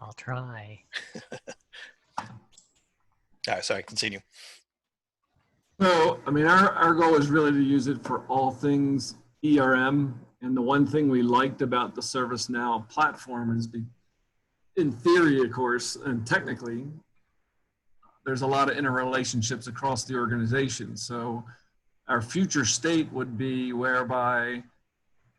I'll try. All right, sorry, continue. So, I mean, our goal is really to use it for all things ERM. And the one thing we liked about the Servicenow platform is, in theory, of course, and technically, there's a lot of interrelationships across the organization. So our future state would be whereby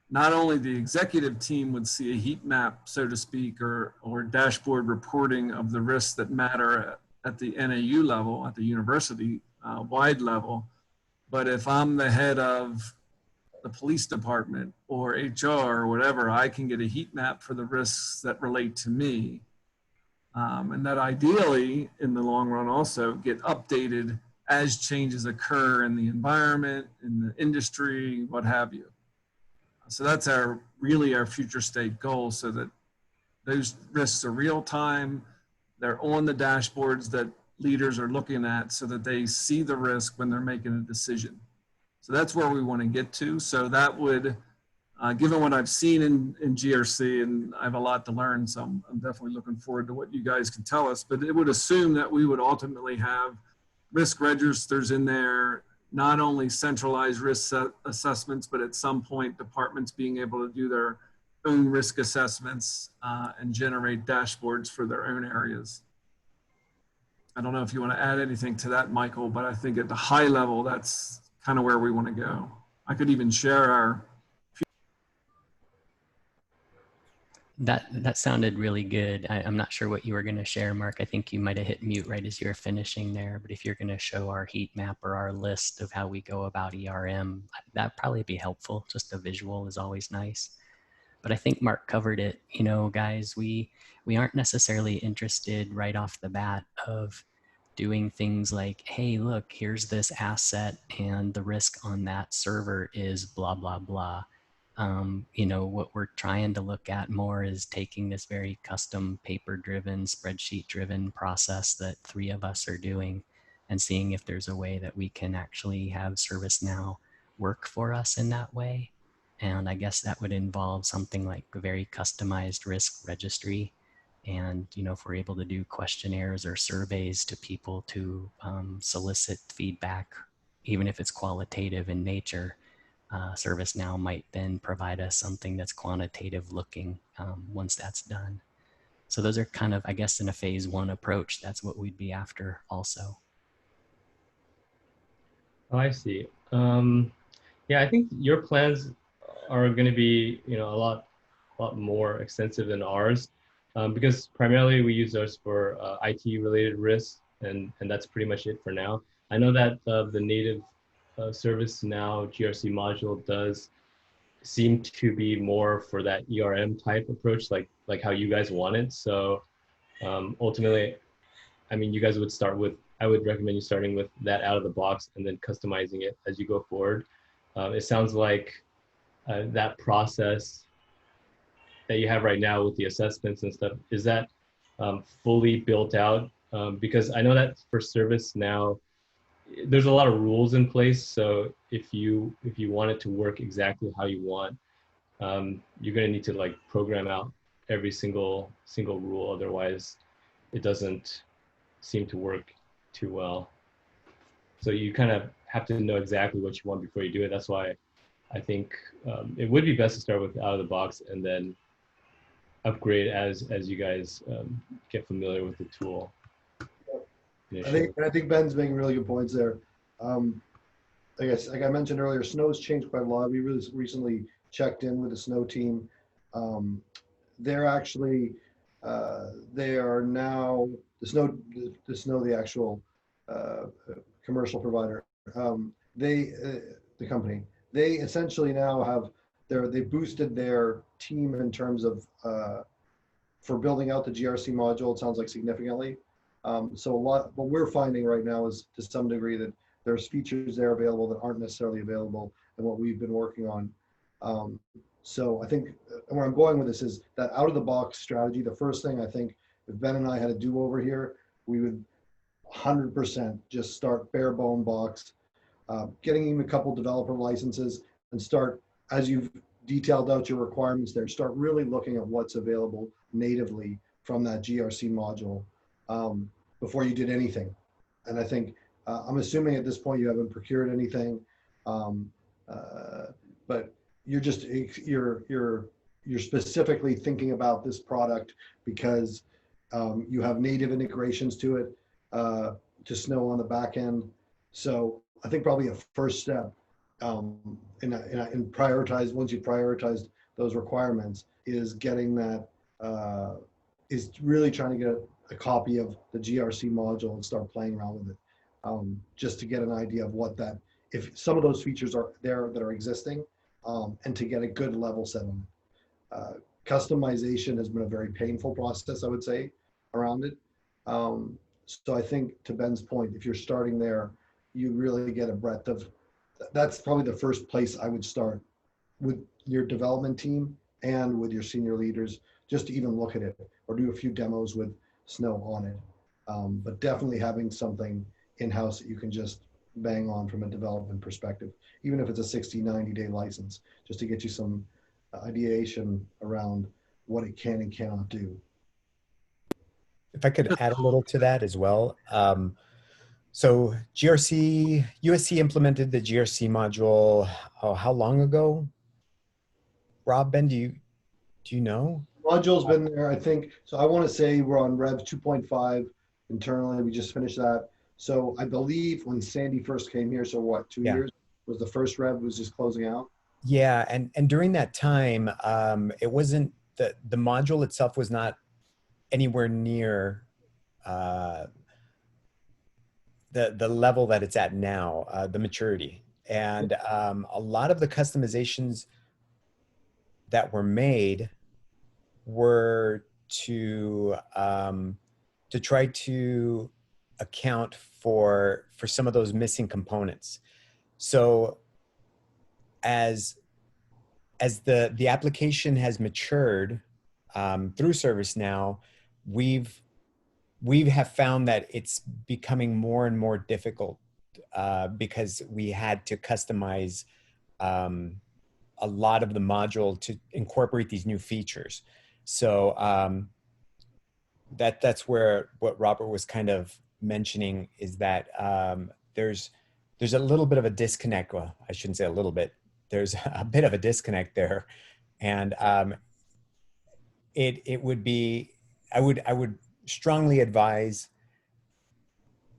not only the executive team would see a heat map, so to speak, or dashboard reporting of the risks that matter at the NAU level, at the university wide level, but if I'm the head of the police department or HR or whatever, I can get a heat map for the risks that relate to me. And that ideally, in the long run, also get updated as changes occur in the environment, in the industry, what have you. So that's really our future state goal, so that those risks are real time. They're on the dashboards that leaders are looking at, so that they see the risk when they're making a decision. So that's where we want to get to. So that would, given what I've seen in GRC, and I have a lot to learn, so I'm definitely looking forward to what you guys can tell us, but it would assume that we would ultimately have risk registers in there, not only centralized risk assessments, but at some point departments being able to do their own risk assessments and generate dashboards for their own areas. I don't know if you want to add anything to that, Michael, but I think at the high level, that's kind of where we want to go. I could even share our. That sounded really good. I'm not sure what you were going to share, Mark. I think you might have hit mute right as you were finishing there. But if you're going to show our heat map or our list of how we go about ERM, that'd probably be helpful. Just a visual is always nice. But I think Mark covered it. You know, guys, we aren't necessarily interested right off the bat of doing things like, hey, look, here's this asset and the risk on that server is blah, blah, blah. You know, what we're trying to look at more is taking this very custom paper-driven, spreadsheet-driven process that 3 of us are doing and seeing if there's a way that we can actually have Servicenow work for us in that way. And I guess that would involve something like a very customized risk registry. And, you know, if we're able to do questionnaires or surveys to people to solicit feedback, even if it's qualitative in nature, Servicenow might then provide us something that's quantitative looking once that's done. So those are kind of, I guess, in a phase 1 approach, that's what we'd be after also. Oh, I see. Yeah, I think your plans are going to be, you know, a lot more extensive than ours, because primarily we use ours for IT related risks, and that's pretty much it for now. I know that the native Servicenow GRC module does seem to be more for that ERM type approach, like how you guys want it. So ultimately, I mean, you guys would start with, I would recommend you starting with that out of the box and then customizing it as you go forward. It sounds like that process that you have right now with the assessments and stuff, is that fully built out? Because I know that for Servicenow, there's a lot of rules in place. So if you want it to work exactly how you want, you're going to need to like program out every single rule. Otherwise, it doesn't seem to work too well. So you kind of have to know exactly what you want before you do it. That's why I think it would be best to start with out of the box and then upgrade as you guys get familiar with the tool. I think Ben's making really good points there. I guess, like I mentioned earlier, Snow's changed quite a lot. We really recently checked in with the Snow team. They're actually, they are now, the Snow, the actual commercial provider, the company, they essentially now have they boosted their team in terms of for building out the GRC module, it sounds like significantly. So what we're finding right now is to some degree that there's features there available that aren't necessarily available in what we've been working on. So I think where I'm going with this is that out of the box strategy, the first thing I think if Ben and I had a do-over here, we would 100% just start bare bone box, getting even a couple developer licenses and start, as you've detailed out your requirements there, start really looking at what's available natively from that GRC module before you did anything. And I think, I'm assuming at this point you haven't procured anything, but you're specifically thinking about this product because you have native integrations to it, to Snow on the back end. So I think probably a first step in prioritize, once you prioritized those requirements, is getting that, is really trying to get a copy of the GRC module and start playing around with it, just to get an idea of what that, if some of those features are there that are existing, and to get a good level set on it. Customization has been a very painful process, I would say, around it. So I think, to Ben's point, if you're starting there, you really get a breadth of, that's probably the first place I would start with your development team and with your senior leaders, just to even look at it or do a few demos with Snow on it. But definitely having something in-house that you can just bang on from a development perspective, even if it's a 60, 90-day license, just to get you some ideation around what it can and cannot do. If I could add a little to that as well. So GRC, USC implemented the GRC module, how long ago? Rob, Ben, do you know? Module's been there, I think. So I want to say we're on Rev 2.5 internally. We just finished that. So I believe when Sandy first came here, so what, 2 years, was the first Rev was just closing out? Yeah, and during that time, it wasn't, the module itself was not anywhere near the level that it's at now, the maturity. And a lot of the customizations that were made were to try to account for some of those missing components. So as the application has matured through Servicenow, we have found that it's becoming more and more difficult because we had to customize a lot of the module to incorporate these new features. So that's where what Robert was kind of mentioning is that there's a little bit of a disconnect. Well, I shouldn't say a little bit. There's a bit of a disconnect there, and it would be, I would strongly advise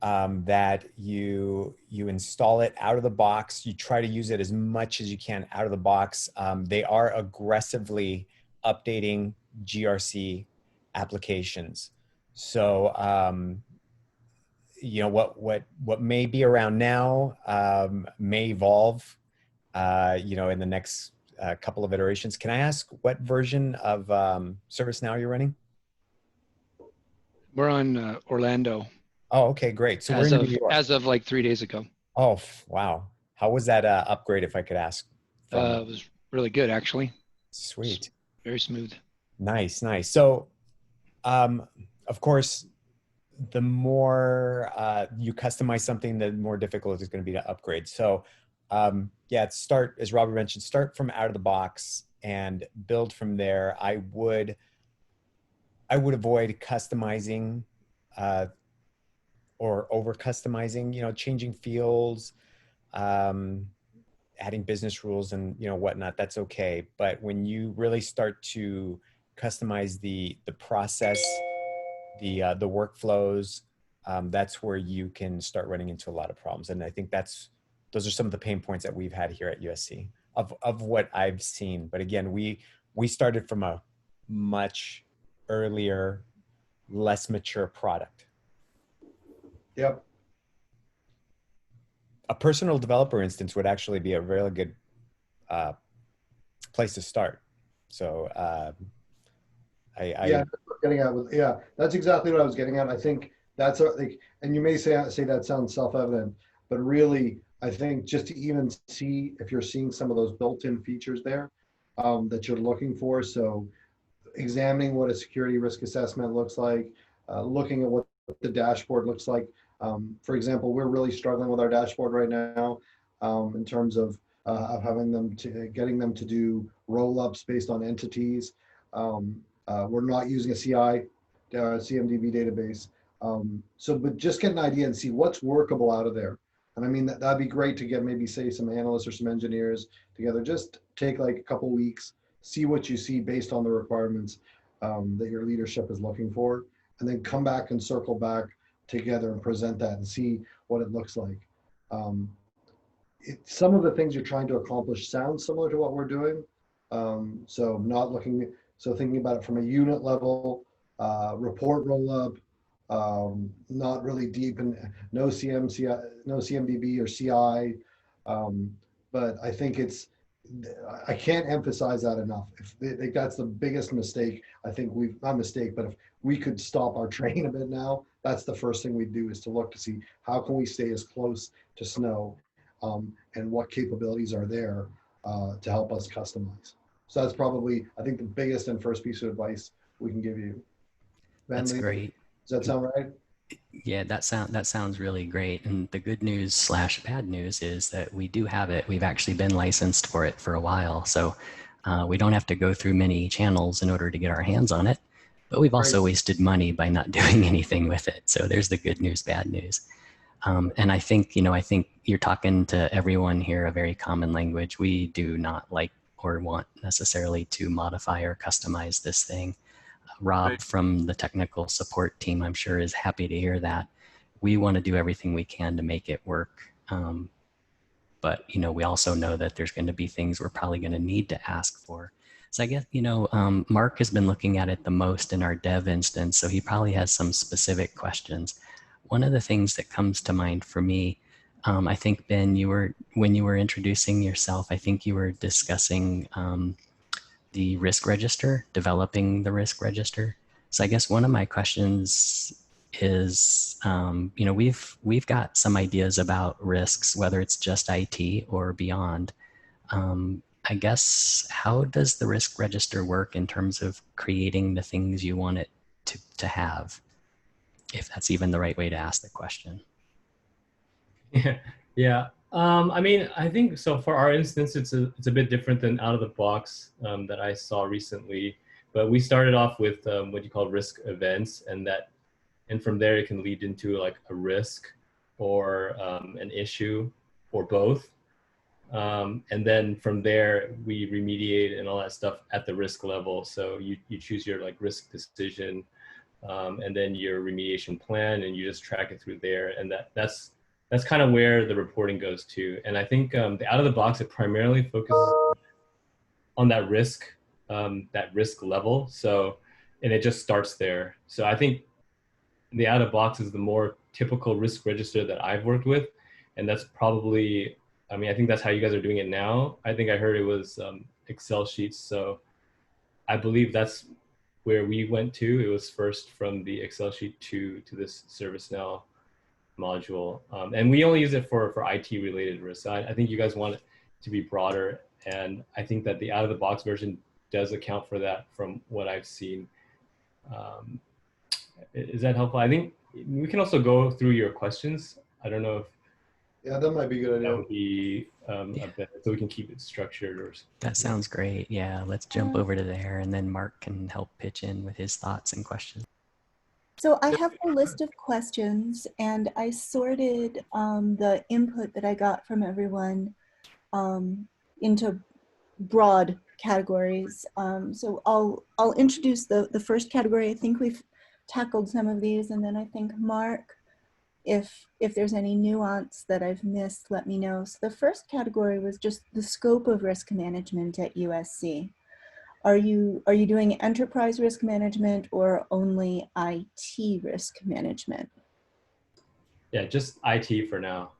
that you install it out of the box. You try to use it as much as you can out of the box. They are aggressively updating GRC applications. So, you know, what may be around now may evolve, you know, in the next couple of iterations. Can I ask what version of Servicenow you're running? We're on Orlando. Oh, okay, great. So we're in New York. As of like 3 days ago. Oh, wow. How was that upgrade, if I could ask? It was really good, actually. Sweet. Very smooth. Nice, nice. So, of course, the more you customize something, the more difficult it's going to be to upgrade. So, yeah, start, as Robert mentioned, start from out of the box and build from there. I would avoid customizing or over customizing, you know, changing fields, adding business rules and, you know, whatnot. That's okay. But when you really start to customize the process, the workflows, that's where you can start running into a lot of problems. And I think those are some of the pain points that we've had here at USC of what I've seen. But again, we started from a much earlier, less mature product. Yep. A personal developer instance would actually be a really good place to start. So yeah, that's what I'm getting at with, yeah, that's exactly what I was getting at. I think that's like, and you may say that sounds self-evident, but really, I think just to even see if you're seeing some of those built-in features there that you're looking for. So examining what a security risk assessment looks like, looking at what the dashboard looks like. For example, we're really struggling with our dashboard right now in terms of having them getting them to do roll-ups based on entities. We're not using a CI CMDB database. But just get an idea and see what's workable out of there. And I mean, that'd be great to get maybe say some analysts or some engineers together. Just take like a couple weeks, see what you see based on the requirements that your leadership is looking for, and then come back and circle back together and present that and see what it looks like. Some of the things you're trying to accomplish sound similar to what we're doing. So thinking about it from a unit level, report roll up, not really deep and no CMDB or CI. But I think I can't emphasize that enough. If that's the biggest mistake, I think not mistake, but if we could stop our train a bit now, that's the first thing we'd do, is to look to see how can we stay as close to Snow and what capabilities are there to help us customize. So that's probably, I think, the biggest and first piece of advice we can give you. That's great. Does that sound right? Yeah, that sounds really great. And the good news / bad news is that we do have it. We've actually been licensed for it for a while. So we don't have to go through many channels in order to get our hands on it. But we've also wasted money by not doing anything with it. So there's the good news, bad news. And I think you're talking to everyone here a very common language. We do not like or want necessarily to modify or customize this thing. Rob from the technical support team, I'm sure, is happy to hear that. We want to do everything we can to make it work. But, we also know that there's going to be things we're probably going to need to ask for. So I guess, Mark has been looking at it the most in our dev instance, so he probably has some specific questions. One of the things that comes to mind for me, I think, Ben, when you were introducing yourself, I think you were discussing the risk register, developing the risk register. So I guess one of my questions is, we've got some ideas about risks, whether it's just IT or beyond. I guess, how does the risk register work in terms of creating the things you want it to have? If that's even the right way to ask the question. Yeah. I mean, I think so for our instance, it's a bit different than out of the box that I saw recently. But we started off with what you call risk events, and from there it can lead into like a risk or an issue or both. And then from there we remediate and all that stuff at the risk level. So you choose your like risk decision, and then your remediation plan, and you just track it through there. And that's kind of where the reporting goes to. And I think the out of the box, it primarily focuses on that risk level. So, and it just starts there. So I think the out of box is the more typical risk register that I've worked with. And that's probably, I mean, I think that's how you guys are doing it now. I think I heard it was Excel sheets. So I believe that's where we went to. It was first from the Excel sheet to this Servicenow module. And we only use it for IT related risks. I think you guys want it to be broader. And I think that the out of the box version does account for that from what I've seen. Is that helpful? I think we can also go through your questions. I don't know if that might be a good idea. That would be so we can keep it structured. Or that sounds great. Yeah, let's jump over to there, and then Mark can help pitch in with his thoughts and questions. So I have a list of questions, and I sorted the input that I got from everyone into broad categories. So I'll introduce the first category. I think we've tackled some of these, and then I think Mark, if there's any nuance that I've missed, let me know. So the first category was just the scope of risk management at USC. Are you doing enterprise risk management or only IT risk management? Yeah, just IT for now.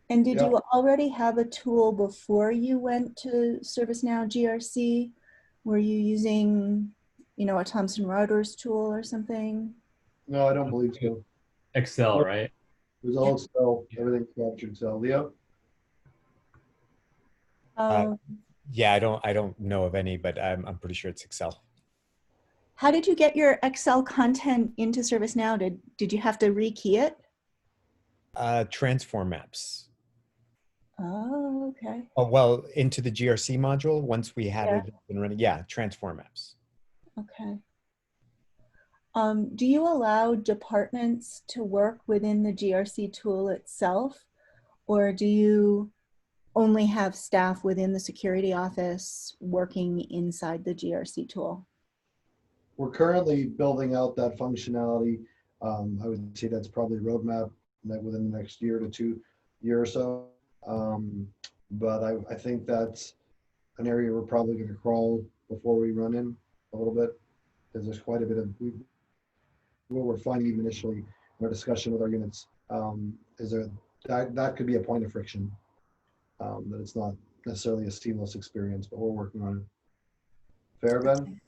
And did you already have a tool before you went to Servicenow GRC? Were you using, a Thomson Reuters tool or something? No, I don't believe so. Excel, right? It was all Excel. Everything's captured Excel. Leo? Yeah, I don't know of any, but I'm pretty sure it's Excel. How did you get your Excel content into ServiceNow? Did you have to rekey it? Transform maps. Oh, okay. Oh, well, into the GRC module, once we had it up and running. Yeah, transform maps. Okay. Do you allow departments to work within the GRC tool itself, or do you only have staff within the security office working inside the GRC tool? We're currently building out that functionality. I would say that's probably roadmap within the next year to 2 years or so. But I think that's an area we're probably going to crawl before we run in a little bit, because there's quite a bit of what we're finding even initially in our discussion with our units is that could be a point of friction, that it's not necessarily a seamless experience, but we're working on it. Fair, Ben?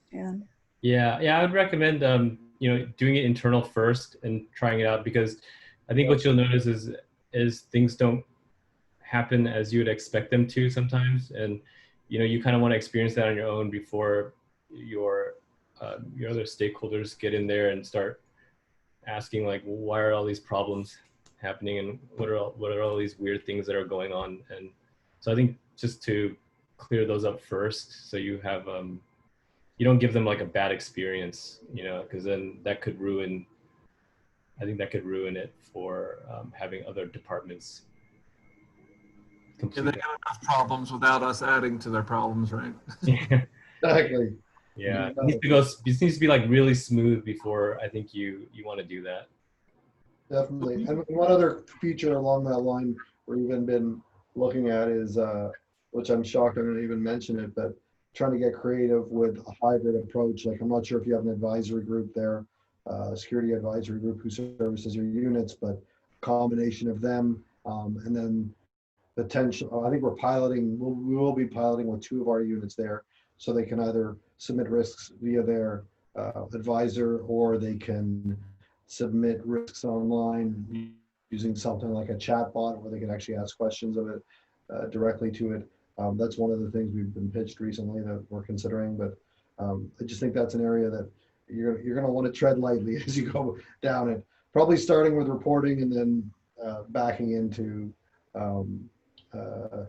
Yeah, I would recommend doing it internal first and trying it out, because I think what you'll notice is things don't happen as you would expect them to sometimes, and you kind of want to experience that on your own before your other stakeholders get in there and start asking, like, why are all these problems happening, and what are all these weird things that are going on. And so I think just to clear those up first, so you have you don't give them like a bad experience, because then that could ruin, I think that could ruin it for having other departments And they got enough problems without us adding to their problems, right? Exactly. Yeah, it needs to be like really smooth before I think you want to do that. Definitely. And one other feature along that line we've even been looking at is, which I'm shocked I didn't even mention it, but trying to get creative with a hybrid approach. Like, I'm not sure if you have an advisory group there, a security advisory group who services your units, but a combination of them, and then potential. I think we will be piloting with 2 of our units there, so they can either submit risks via their advisor, or they can submit risks online using something like a chat bot where they can actually ask questions of it directly to it. That's one of the things we've been pitched recently that we're considering, but I just think that's an area that you're going to want to tread lightly as you go down it, probably starting with reporting and then backing into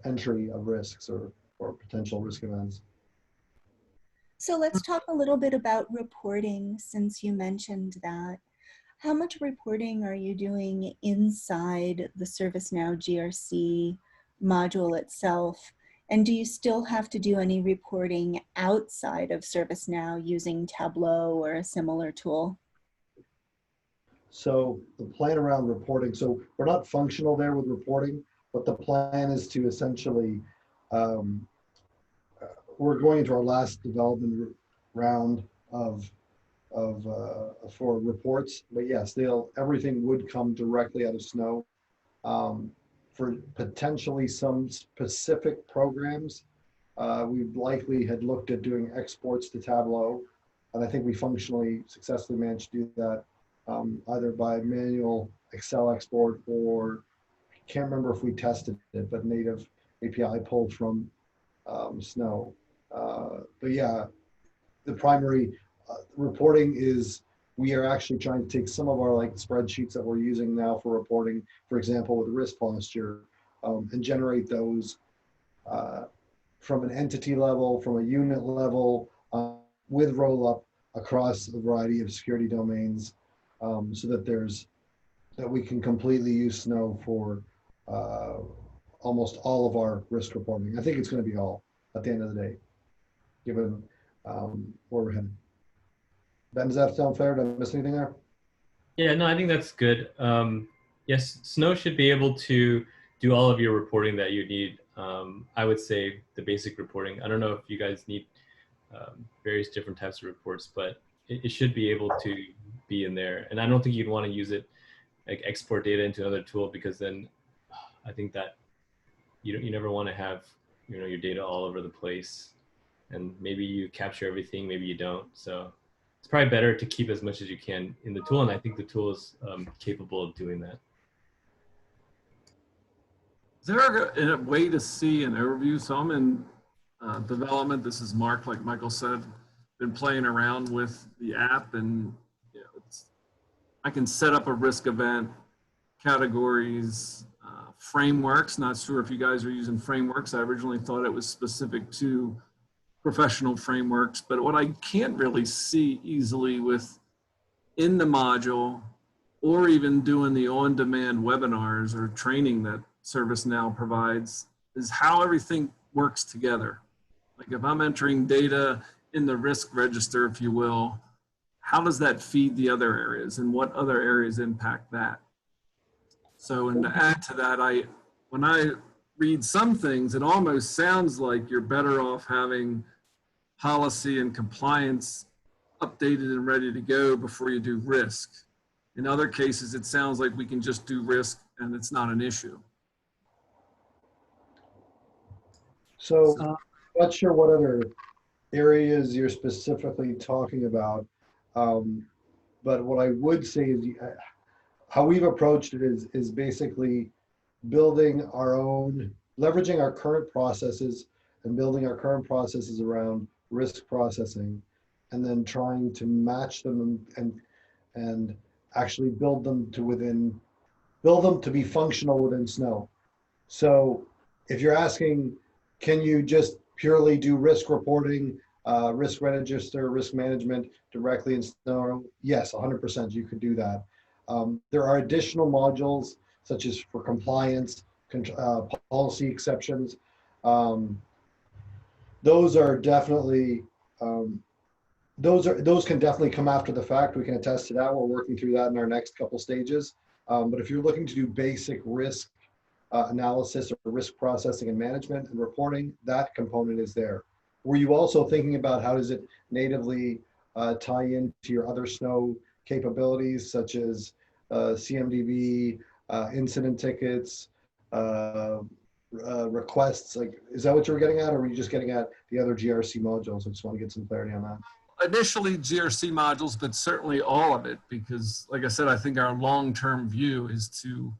entry of risks or potential risk events. So let's talk a little bit about reporting, since you mentioned that. How much reporting are you doing inside the Servicenow GRC module itself? And do you still have to do any reporting outside of Servicenow using Tableau or a similar tool? So the plan around reporting, so we're not functional there with reporting, but the plan is to essentially, we're going into our last development round for reports, but yes, everything would come directly out of Snow. For potentially some specific programs, we likely had looked at doing exports to Tableau, and I think we functionally successfully managed to do that either by manual Excel export, or can't remember if we tested it, but native API pulled from Snow. But yeah, the primary reporting is, we are actually trying to take some of our spreadsheets that we're using now for reporting, for example, with risk posture, and generate those from an entity level, from a unit level, with roll-up across a variety of security domains, so that we can completely use Snow for almost all of our risk reporting. I think it's going to be all at the end of the day, given where we're headed. Ben, does that sound fair? Did I miss anything there? Yeah, no, I think that's good. Yes, Snow should be able to do all of your reporting that you need. I would say the basic reporting. I don't know if you guys need various different types of reports, but it should be able to be in there. And I don't think you'd want to use it like export data into another tool, because then I think that you never want to have your data all over the place, and maybe you capture everything, maybe you don't. So it's probably better to keep as much as you can in the tool, and I think the tool is capable of doing that. Is there a way to see an overview? So I'm in development. This is Mark, like Michael said, been playing around with the app, and I can set up a risk event, categories, frameworks. Not sure if you guys are using frameworks. I originally thought it was specific to professional frameworks, but what I can't really see easily with in the module, or even doing the on-demand webinars or training that ServiceNow provides, is how everything works together. Like if I'm entering data in the risk register, if you will, how does that feed the other areas and what other areas impact that? So, and to add to that, when I read some things, it almost sounds like you're better off having policy and compliance updated and ready to go before you do risk. In other cases, it sounds like we can just do risk and it's not an issue. So I'm not sure what other areas you're specifically talking about. But what I would say is how we've approached it is basically building our own, leveraging our current processes and building our current processes around risk processing, and then trying to match them and actually build them to be functional within Snow. So if you're asking, can you just purely do risk reporting, risk register, risk management directly in Snow? Yes, 100% you could do that. There are additional modules such as for compliance, policy exceptions. Those are definitely, those can definitely come after the fact. We can attest to that. We're working through that in our next couple stages. But if you're looking to do basic risk analysis or risk processing and management and reporting, that component is there. Were you also thinking about how does it natively tie into your other Snow capabilities, such as CMDB, incident tickets, requests? Like, is that what you were getting at, or were you just getting at the other GRC modules? I just want to get some clarity on that. Initially GRC modules, but certainly all of it, because like I said, I think our long-term view is to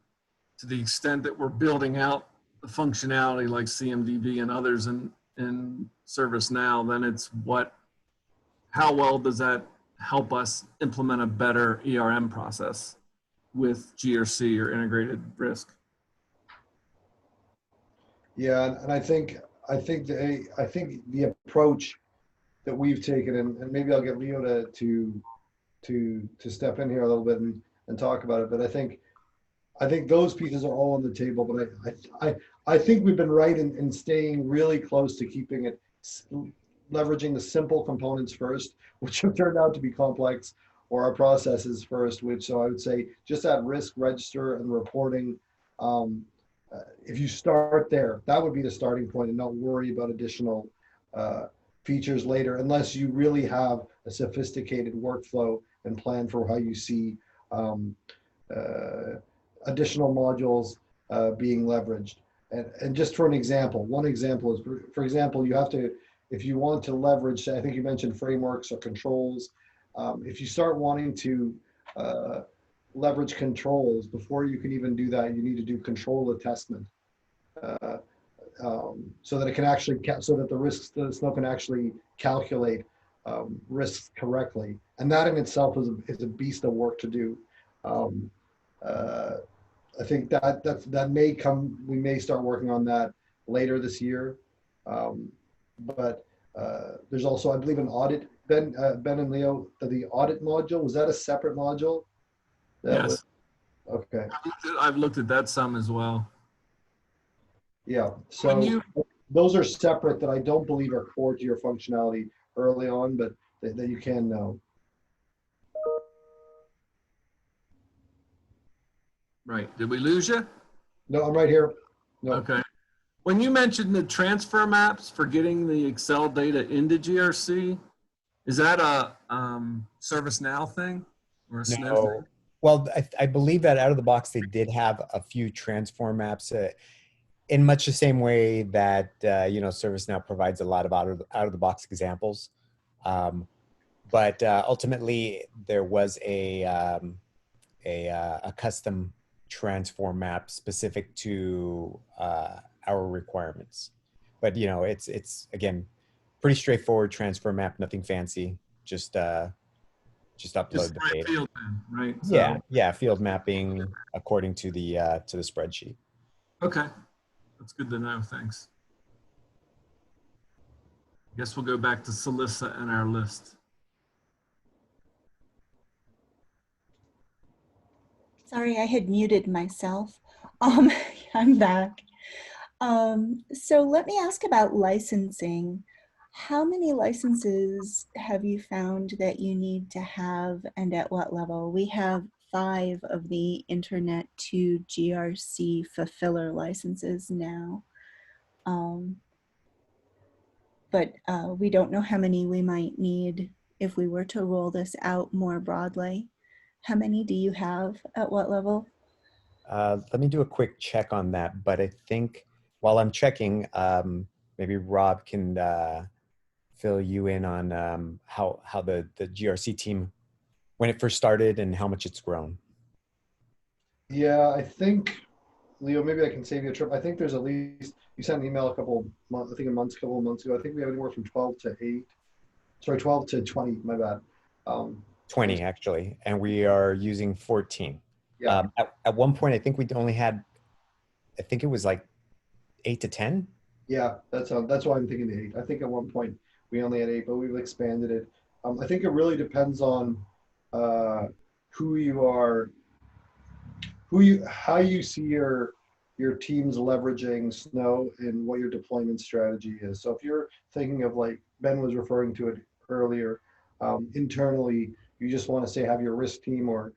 the extent that we're building out the functionality like CMDB and others in ServiceNow, then it's how well does that help us implement a better ERM process with GRC or integrated risk? Yeah, and I think the approach that we've taken, and maybe I'll get Leo to step in here a little bit and talk about it, but I think those pieces are all on the table. But I think we've been right in staying really close to keeping it, leveraging the simple components first, which have turned out to be complex, or our processes first, so I would say just that risk register and reporting, if you start there, that would be the starting point, and not worry about additional features later, unless you really have a sophisticated workflow and plan for how you see additional modules being leveraged. And just for one example is, for example, you have to, if you want to leverage, I think you mentioned frameworks or controls. If you start wanting to leverage controls, before you can even do that, you need to do control attestment, so that it can actually, so that the Snow can actually calculate risks correctly. And that in itself is a beast of work to do. I think that may come, we may start working on that later this year. But there's also, I believe, an audit, Ben and Leo, the audit module. Was that a separate module? Yes. Okay. I've looked at that some as well. Yeah. So those are separate, that I don't believe are core to your functionality early on, but that you can know. Right. Did we lose you? No, I'm right here. No. Okay. When you mentioned the transfer maps for getting the Excel data into GRC, is that a ServiceNow thing or a Snow thing? Well, I believe that out of the box, they did have a few transform maps in much the same way that, ServiceNow provides a lot of out of the box examples. But ultimately, there was a custom transform map specific to our requirements. But it's again pretty straightforward transfer map, nothing fancy. Just upload the data. Field, right? Yeah, field mapping according to the spreadsheet. Okay, that's good to know. Thanks. I guess we'll go back to Celissa and our list. Sorry, I had muted myself. Um, I'm back. So let me ask about licensing. How many licenses have you found that you need to have and at what level? We have 5 of the Internet to GRC fulfiller licenses now. But we don't know how many we might need if we were to roll this out more broadly. How many do you have at what level? Let me do a quick check on that. But I think while I'm checking, maybe Rob can fill you in on how the GRC team, when it first started and how much it's grown. Yeah, I think, Leo, maybe I can save you a trip. I think there's at least, you sent an email a couple of months, I think a couple of months ago. I think we have anywhere from 12 to 8, sorry, 12 to 20, my bad. 20 actually, and we are using 14. Yeah. At one point, I think we only had, I think it was like 8 to 10. Yeah, that's why I'm thinking the 8. I think at one point we only had 8, but we've expanded it. I think it really depends on who you are, how you see your teams leveraging Snow and what your deployment strategy is. So if you're thinking of, like Ben was referring to it earlier, internally, you just want to say have your risk team or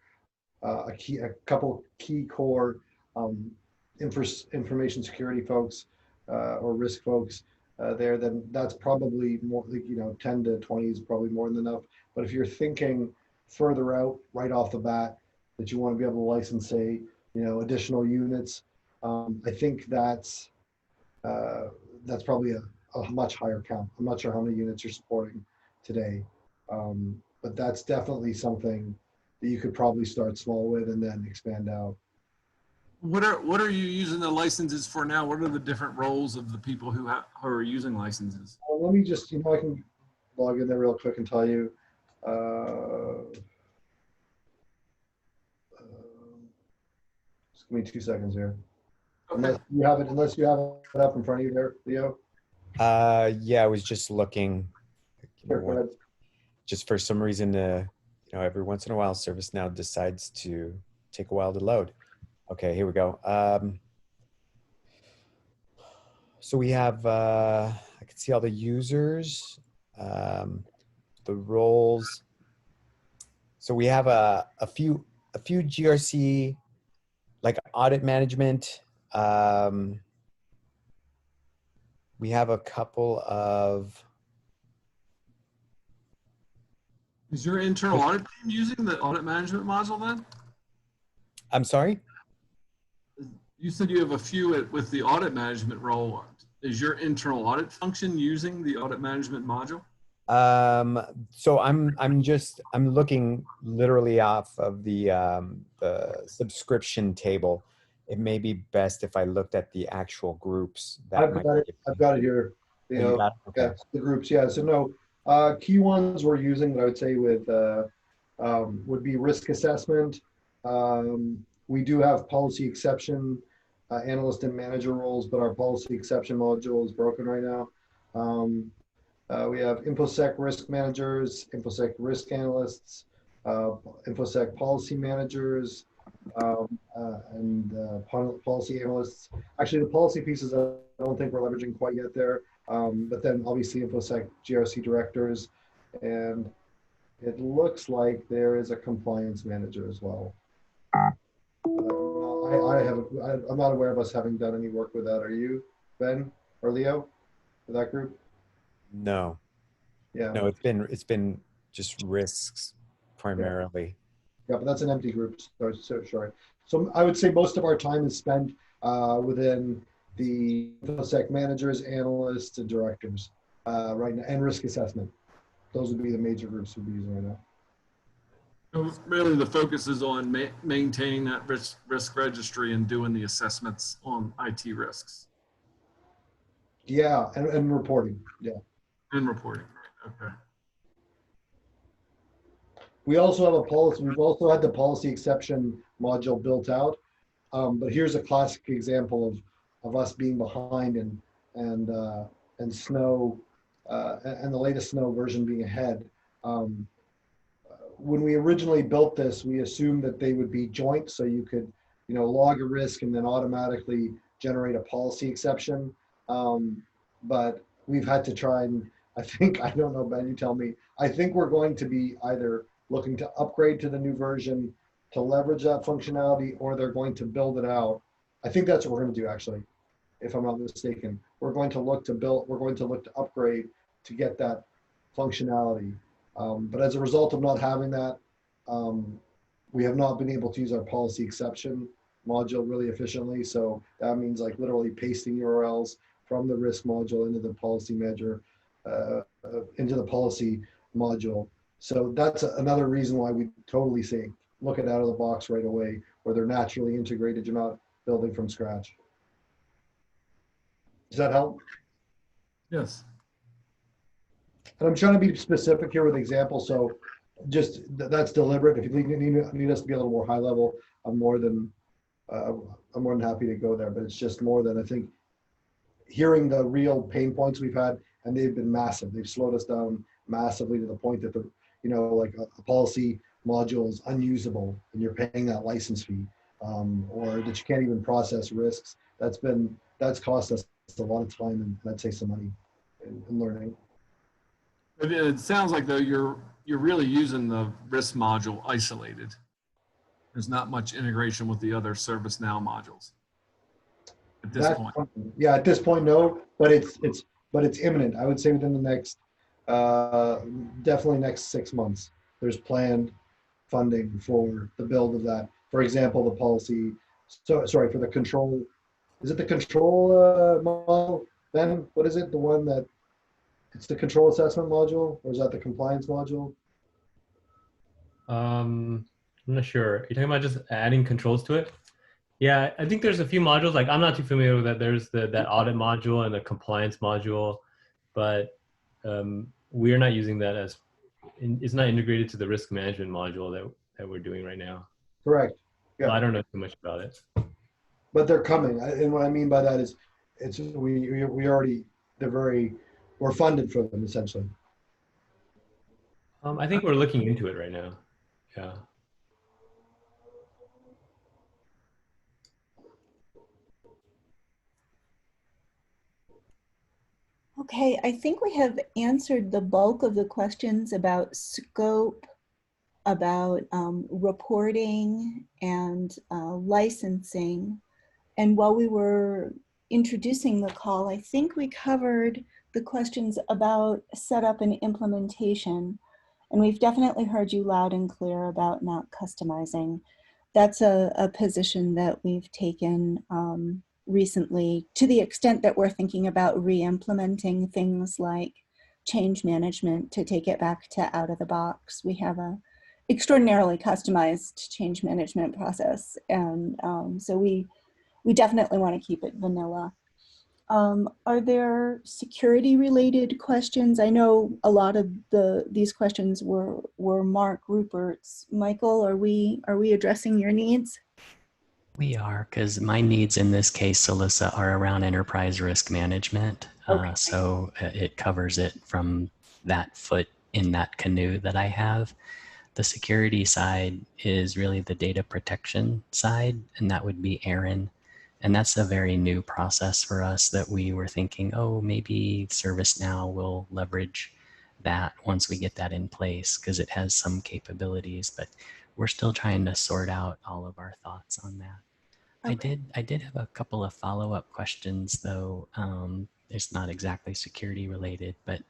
a couple key core information security folks or risk folks there, then that's probably more, like, 10 to 20 is probably more than enough. But if you're thinking further out right off the bat that you want to be able to license, say, additional units, I think that's probably a much higher count. I'm not sure how many units you're supporting today, but that's definitely something that you could probably start small with and then expand out. What are you using the licenses for now? What are the different roles of the people who are using licenses? Well, let me just, I can log in there real quick and tell you. Just give me 2 seconds here. Okay. Unless you have it up in front of you there, Leo. Yeah, I was just looking. Sure, go ahead. Just for some reason, every once in a while, ServiceNow decides to take a while to load. Okay, here we go. So we have, I can see all the users, the roles. So we have a few GRC, like audit management. We have a couple of. Is your internal audit team using the audit management module then? I'm sorry? You said you have a few with the audit management role. Is your internal audit function using the audit management module? So I'm looking literally off of the subscription table. It may be best if I looked at the actual groups. I've got it here. Okay. Yeah, the groups. Yeah. So no, key ones we're using that I would say would be risk assessment. We do have policy exception, analyst and manager roles, but our policy exception module is broken right now. We have InfoSec risk managers, InfoSec risk analysts, InfoSec policy managers, and policy analysts. Actually, the policy pieces I don't think we're leveraging quite yet there, but then obviously InfoSec GRC directors, and it looks like there is a compliance manager as well. I'm not aware of us having done any work with that. Are you, Ben or Leo, for that group? No. Yeah. No, it's been just risks primarily. Yeah, but that's an empty group. Sorry. So I would say most of our time is spent within the InfoSec managers, analysts, and directors right now, and risk assessment. Those would be the major groups we'd be using right now. So really, the focus is on maintaining that risk registry and doing the assessments on IT risks. Yeah, and reporting. Yeah. And reporting. Okay. We also have a policy. We've also had the policy exception module built out, but here's a classic example of us being behind and Snow and the latest Snow version being ahead. when we originally built this, we assumed that they would be joint, so you could, log a risk and then automatically generate a policy exception. But we've had to try and, I don't know, Ben, you tell me, I think we're going to be either looking to upgrade to the new version to leverage that functionality, or they're going to build it out. I think that's what we're going to do, actually, if I'm not mistaken. We're going to look to upgrade to get that functionality. But as a result of not having that, we have not been able to use our policy exception module really efficiently. So that means like literally pasting URLs from the risk module into the policy measure, into the policy module. So that's another reason why we totally say, look at out of the box right away, where they're naturally integrated. You're not building from scratch. Does that help? Yes. And I'm trying to be specific here with examples. So just that's deliberate. If you need us to be a little more high level, I'm more than happy to go there, but it's just more than, I think, hearing the real pain points we've had, and they've been massive. They've slowed us down massively to the point that like a policy module is unusable and you're paying that license fee, or that you can't even process risks. That's cost us a lot of time, and I'd say some money in learning. But it sounds like though you're really using the risk module isolated. There's not much integration with the other ServiceNow modules at this point. Yeah, at this point, no, but it's imminent. I would say within the next, definitely next 6 months, there's planned funding for the build of that. For example, the policy, for the control, is it the control module, Ben? What is it? The one that, it's the control assessment module, or is that the compliance module? I'm not sure. You're talking about just adding controls to it? Yeah, I think there's a few modules. Like, I'm not too familiar with that. There's that audit module and the compliance module, but we're not using that it's not integrated to the risk management module that we're doing right now. Correct. Yeah. So I don't know too much about it. But they're coming, and what I mean by that is, we're funded for them essentially. I think we're looking into it right now. Yeah. Okay, I think we have answered the bulk of the questions about scope, about reporting and licensing. And while we were introducing the call, I think we covered the questions about setup and implementation. And we've definitely heard you loud and clear about not customizing. That's a position that we've taken recently, to the extent that we're thinking about re-implementing things like change management to take it back to out of the box. We have a extraordinarily customized change management process. And so we definitely want to keep it vanilla. Are there security related questions? I know a lot of these questions were Mark Rupert's. Michael, are we addressing your needs? We are, because my needs in this case, Alyssa, are around enterprise risk management. Okay. So it covers it from that foot in that canoe that I have. The security side is really the data protection side, and that would be Aaron. And that's a very new process for us that we were thinking, oh, maybe Servicenow will leverage that once we get that in place, because it has some capabilities, but we're still trying to sort out all of our thoughts on that. Okay. I did have a couple of follow-up questions though. It's not exactly security related, but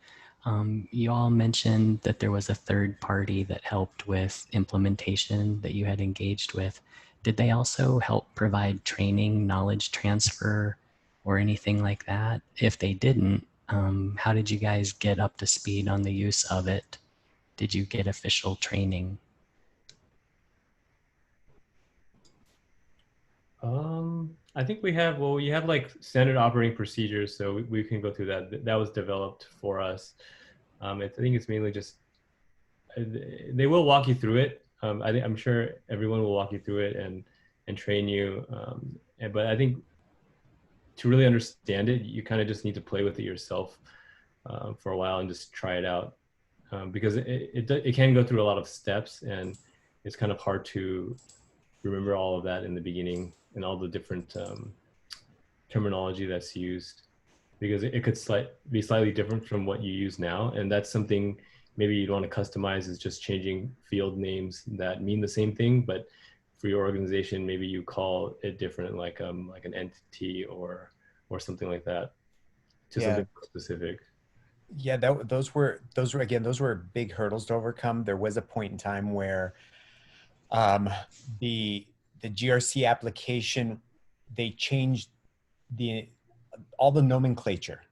you all mentioned that there was a third party that helped with implementation that you had engaged with. Did they also help provide training, knowledge transfer, or anything like that? If they didn't, how did you guys get up to speed on the use of it? Did you get official training? I think we have like standard operating procedures, so we can go through that. That was developed for us. I think it's mainly just, they will walk you through it. I'm sure everyone will walk you through it and train you. But I think to really understand it, you kind of just need to play with it yourself for a while and just try it out. because it can go through a lot of steps, and it's kind of hard to remember all of that in the beginning and all the different terminology that's used, because it could be slightly different from what you use now. And that's something maybe you'd want to customize, is just changing field names that mean the same thing, but for your organization, maybe you call it different, like an entity or something like that, to something more specific. Yeah, those were big hurdles to overcome. There was a point in time where the GRC application, they changed all the nomenclature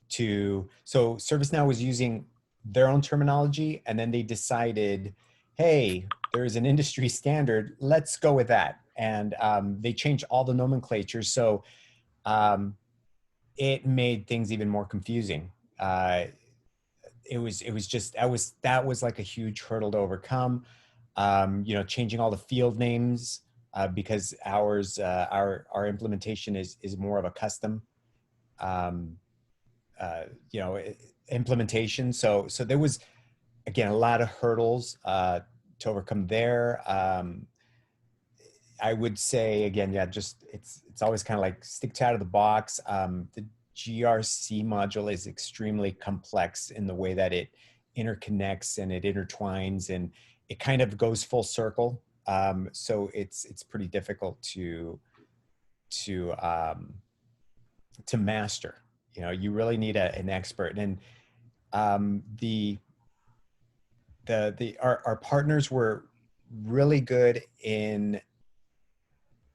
so ServiceNow was using their own terminology, and then they decided, hey, there's an industry standard, let's go with that. And they changed all the nomenclature, so it made things even more confusing. It was just that was like a huge hurdle to overcome. Changing all the field names, because our implementation is more of a custom implementation. So there was, again, a lot of hurdles to overcome there. I would say, again, yeah, just it's always kind of like stick to out of the box. The GRC module is extremely complex in the way that it interconnects and it intertwines, and it kind of goes full circle. So it's pretty difficult to master. You really need an expert. And our partners were really good in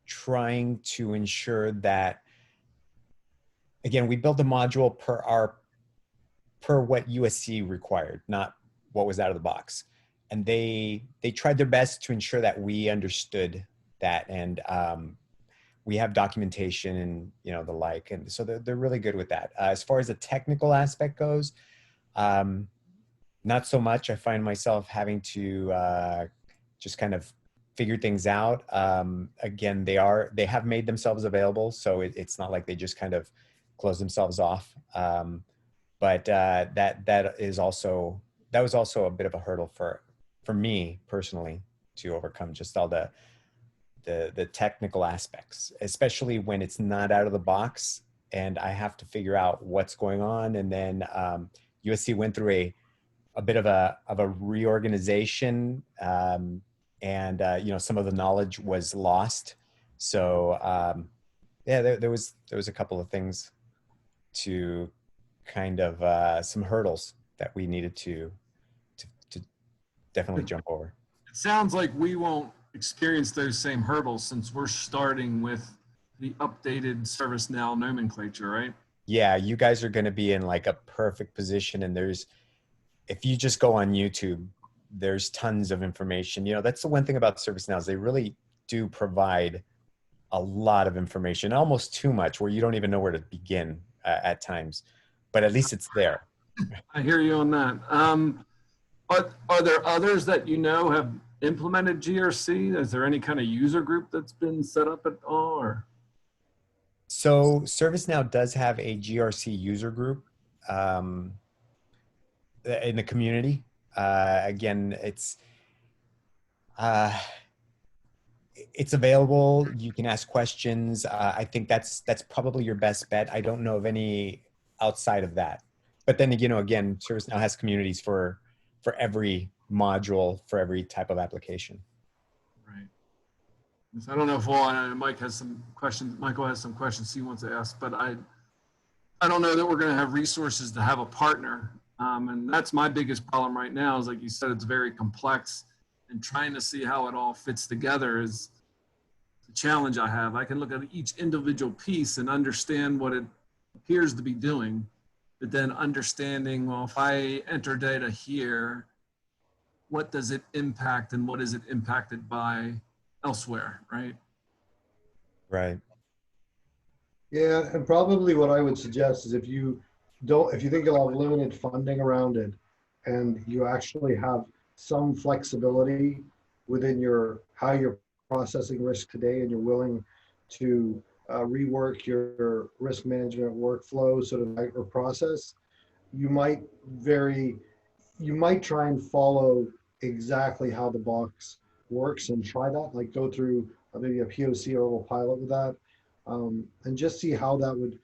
trying to ensure that, again, we built a module per what USC required, not what was out of the box. And they tried their best to ensure that we understood that, and we have documentation and the like, and so they're really good with that. As far as the technical aspect goes, not so much. I find myself having to just kind of figure things out. Again, they have made themselves available, so it's not like they just kind of close themselves off. But that was also a bit of a hurdle for me personally to overcome, just all the technical aspects, especially when it's not out of the box and I have to figure out what's going on. And then USC went through a bit of a reorganization, and some of the knowledge was lost. So yeah, there was a couple of things to kind of some hurdles that we needed to definitely jump over. It sounds like we won't experience those same hurdles since we're starting with the updated ServiceNow nomenclature, right? Yeah, you guys are going to be in like a perfect position, and if you just go on YouTube, there's tons of information. That's the one thing about ServiceNow, is they really do provide a lot of information, almost too much, where you don't even know where to begin at times, but at least it's there. I hear you on that. Are there others that have implemented GRC? Is there any kind of user group that's been set up at all? Or? So ServiceNow does have a GRC user group in the community. Again, it's available. You can ask questions. I think that's probably your best bet. I don't know of any outside of that. But then again, ServiceNow has communities for every module, for every type of application. Right. So I don't know if Mike has some questions. Michael has some questions he wants to ask, but I don't know that we're going to have resources to have a partner. And that's my biggest problem right now, is like you said, it's very complex, and trying to see how it all fits together is the challenge I have. I can look at each individual piece and understand what it appears to be doing, but then understanding, well, if I enter data here, what does it impact and what is it impacted by elsewhere, right? Right. Yeah, and probably what I would suggest is if you think you'll have limited funding around it, and you actually have some flexibility within how you're processing risk today, and you're willing to rework your risk management workflow sort of or process, you might very you might try and follow exactly how the box works and try that, like go through maybe a POC or a little pilot with that, and just see how that would,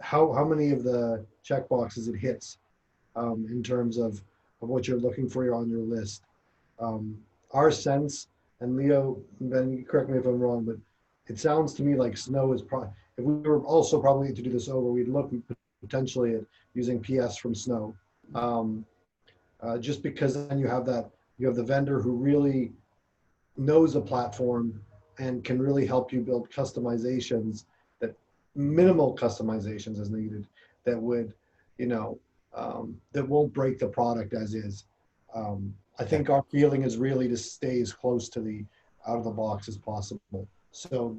how many of the check boxes it hits in terms of what you're looking for on your list. Our sense, and Leo, Ben, correct me if I'm wrong, but it sounds to me like snow is probably, if we were also probably to do this over, we'd look potentially at using PS from snow. Just because then you have the vendor who really knows a platform and can really help you build customizations, that minimal customizations as needed, that would, that won't break the product as is. I think our feeling is really to stay as close to the out of the box as possible. So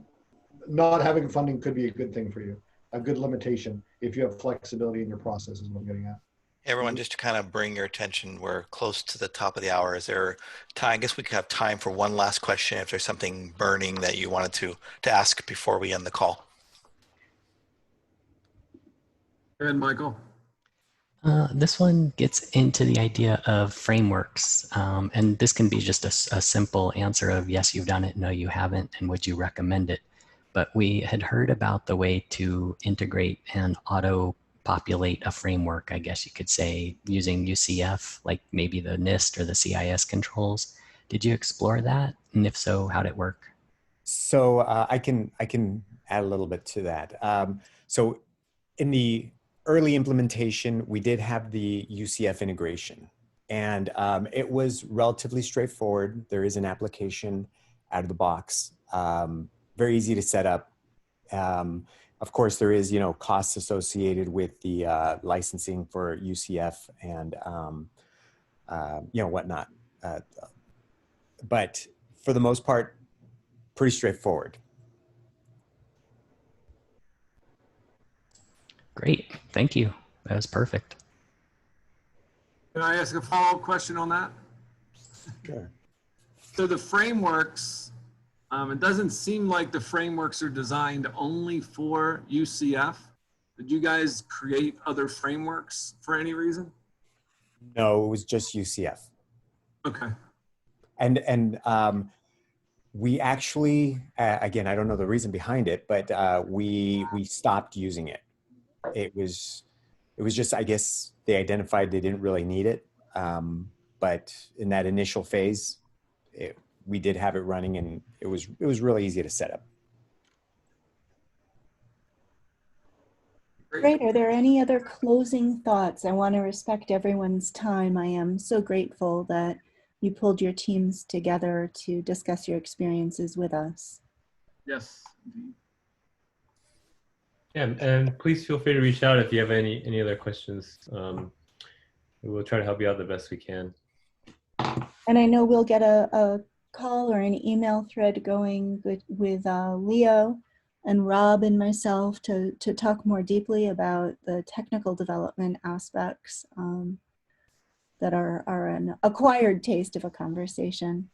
not having funding could be a good thing for you, a good limitation if you have flexibility in your process is what I'm getting at. Everyone, just to kind of bring your attention, we're close to the top of the hour. Is there time? I guess we could have time for one last question if there's something burning that you wanted to ask before we end the call. Go ahead, Michael. This one gets into the idea of frameworks, and this can be just a simple answer of yes, you've done it, no, you haven't, and would you recommend it? But we had heard about the way to integrate and auto-populate a framework, I guess you could say, using UCF, like maybe the NIST or the CIS controls. Did you explore that? And if so, how'd it work? So I can add a little bit to that. So in the early implementation, we did have the UCF integration, and it was relatively straightforward. There is an application out of the box, very easy to set up. Of course, there is, costs associated with the licensing for UCF and, whatnot. But for the most part, pretty straightforward. Great, thank you. That was perfect. Can I ask a follow-up question on that? Sure. So the frameworks, it doesn't seem like the frameworks are designed only for UCF. Did you guys create other frameworks for any reason? No, it was just UCF. Okay. And we actually, again, I don't know the reason behind it, but we stopped using it. It was just, I guess they identified they didn't really need it. But in that initial phase, we did have it running, and it was really easy to set up. Great. Are there any other closing thoughts? I want to respect everyone's time. I am so grateful that you pulled your teams together to discuss your experiences with us. Yes, indeed. Yeah, and please feel free to reach out if you have any other questions. We will try to help you out the best we can. And I know we'll get a call or an email thread going with Leo and Rob and myself to talk more deeply about the technical development aspects that are an acquired taste of a conversation.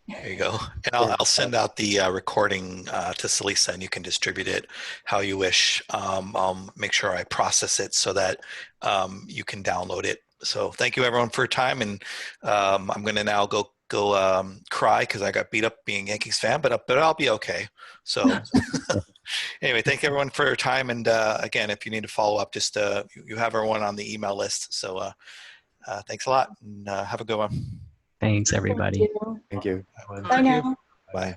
There you go. And I'll send out the recording to Salisa, and you can distribute it how you wish. I'll make sure I process it so that you can download it. So thank you everyone for your time. And I'm going to now go cry because I got beat up being a Yankees fan, but I'll be okay. So anyway, thank you everyone for your time. And again, if you need to follow up, just you have everyone on the email list. So thanks a lot, and have a good one. Thanks, everybody. Thank you. Bye now. Bye.